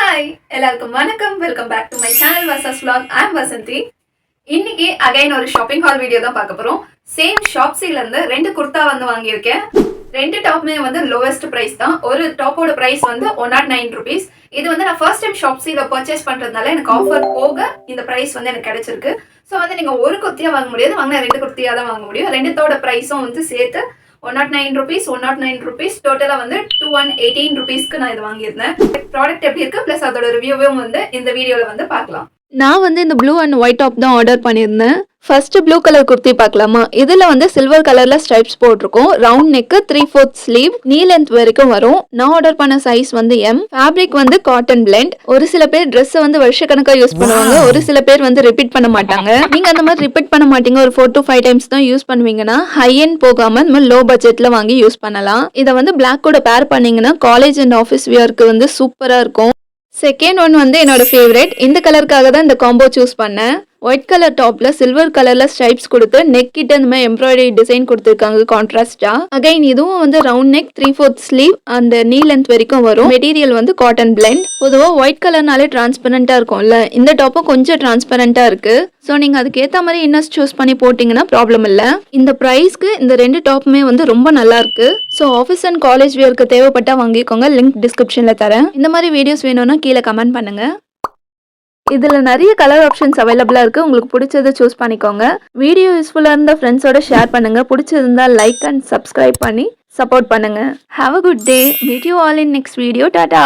Hi எல்லாருக்கும் வணக்கம். Welcome back to my channel versus vlog. I'm Vasanthi. இன்னைக்கு அகைன் ஒரு ஷாப்பிங் ஹால் வீடியோ தான் பார்க்க போறோம். சேம் ஷாப்ஸில இருந்து ரெண்டு குர்தா வந்து வாங்கியிருக்கேன். ரெண்டு டாப்மே வந்து லோவஸ்ட் பிரைஸ் தான். ஒரு டாப்போட பிரைஸ் வந்து 109 rupees. இது வந்து நான் ஃபர்ஸ்ட் டைம் ஷாப்ஸில பர்ச்சேஸ் பண்றதுனால எனக்கு ஆஃபர் போக இந்த பிரைஸ் வந்து எனக்கு கிடைச்சிருக்கு. ஸோ வந்து நீங்க ஒரு குர்த்தியா வாங்க முடியாது, வாங்கினா ரெண்டு குர்த்தியா தான் வாங்க முடியும். ரெண்டுத்தோட பிரைஸும் வந்து சேர்த்து 109 rupees டோட்டலா வந்து 2118 rupeesக்கு நான் இது வாங்கியிருந்தேன். ப்ராடக்ட் எப்படி இருக்கு பிளஸ் அதோட ரிவ்யூவும் வந்து இந்த வீடியோல வந்து பார்க்கலாம். நான் வந்து இந்த ப்ளூ அண்ட் ஒயிட் டாப் தான் ஆர்டர் பண்ணியிருந்தேன். ஃபர்ஸ்ட் ப்ளூ கலர் குர்த்தி பார்க்கலாமா? இதுல வந்து சில்வர் கலர்ல ஸ்ட்ரைப்ஸ் போட்டிருக்கும். ரவுண்ட் நெக், 3/4 ஸ்லீவ், நீ லென்த் வரைக்கும் வரும். நான் ஆர்டர் பண்ண சைஸ் வந்து எம். ஃபேப்ரிக் வந்து காட்டன் பிளெண்ட். ஒரு சில பேர் ட்ரெஸ் வந்து வருஷக்கணக்கா யூஸ் பண்ணுவாங்க, ஒரு சில பேர் வந்து ரிப்பீட் பண்ண மாட்டாங்க. நீங்க அந்த மாதிரி ரிப்பீட் பண்ண மாட்டீங்க, ஒரு 4 to 5 டைம்ஸ் தான் யூஸ் பண்ணுவீங்கன்னா ஹை எண்ட் போகாம இந்த மாதிரி லோ பட்ஜெட்ல வாங்கி யூஸ் பண்ணலாம். இதை வந்து பிளாக் கூட பேர் பண்ணீங்கன்னா காலேஜ் அண்ட் ஆஃபீஸ் வியருக்கு வந்து சூப்பரா இருக்கும். செகண்ட் ஒன் வந்து என்னோட ஃபேவரட். இந்த கலருக்காக தான் இந்த காம்போ சூஸ் பண்ணேன். ஒயிட் கலர் டாப்ல சில்வர் கலர்ல ஸ்ட்ரைப்ஸ் கொடுத்து நெக் கிட்ட இந்த மாதிரி எம்ப்ராய்டரி டிசைன் கொடுத்துருக்காங்க கான்ட்ராஸ்டா. அகைன் இதுவும் வந்து ரவுண்ட் நெக், 3/4 ஸ்லீவ் அண்ட் நீ லென்த் வரைக்கும் வரும். மெட்டீரியல் வந்து காட்டன் பிளெண்ட். பொதுவாக ஒயிட் கலர்னாலே டிரான்ஸ்பரண்டா இருக்கும்ல, இந்த டாப்பும் கொஞ்சம் டிரான்ஸ்பரண்டா இருக்கு. ஸோ நீங்க அதுக்கேற்ற மாதிரி இன்னர்ஸ் சூஸ் பண்ணி போட்டிங்கன்னா ப்ராப்ளம் இல்லை. இந்த ப்ரைஸ்க்கு இந்த ரெண்டு டாப்புமே வந்து ரொம்ப நல்லா இருக்கு. ஸோ ஆஃபீஸ் அண்ட் காலேஜ் வியருக்கு தேவைப்பட்டா வாங்கிக்கோங்க. லிங்க் டிஸ்கிரிப்ஷன்ல தரேன். இந்த மாதிரி வீடியோஸ் வேணும்னா கீழே கமெண்ட் பண்ணுங்க. இதில் நிறைய கலர் ஆப்ஷன்ஸ் அவைலபிளாக இருக்குது. உங்களுக்கு பிடிச்சதை சூஸ் பண்ணிக்கோங்க. வீடியோ யூஸ்ஃபுல்லாக இருந்தால் ஃப்ரெண்ட்ஸோட ஷேர் பண்ணுங்கள். பிடிச்சிருந்தால் லைக் அண்ட் சப்ஸ்கிரைப் பண்ணி சப்போர்ட் பண்ணுங்கள். Have a good day. Meet you all in next video. Tata.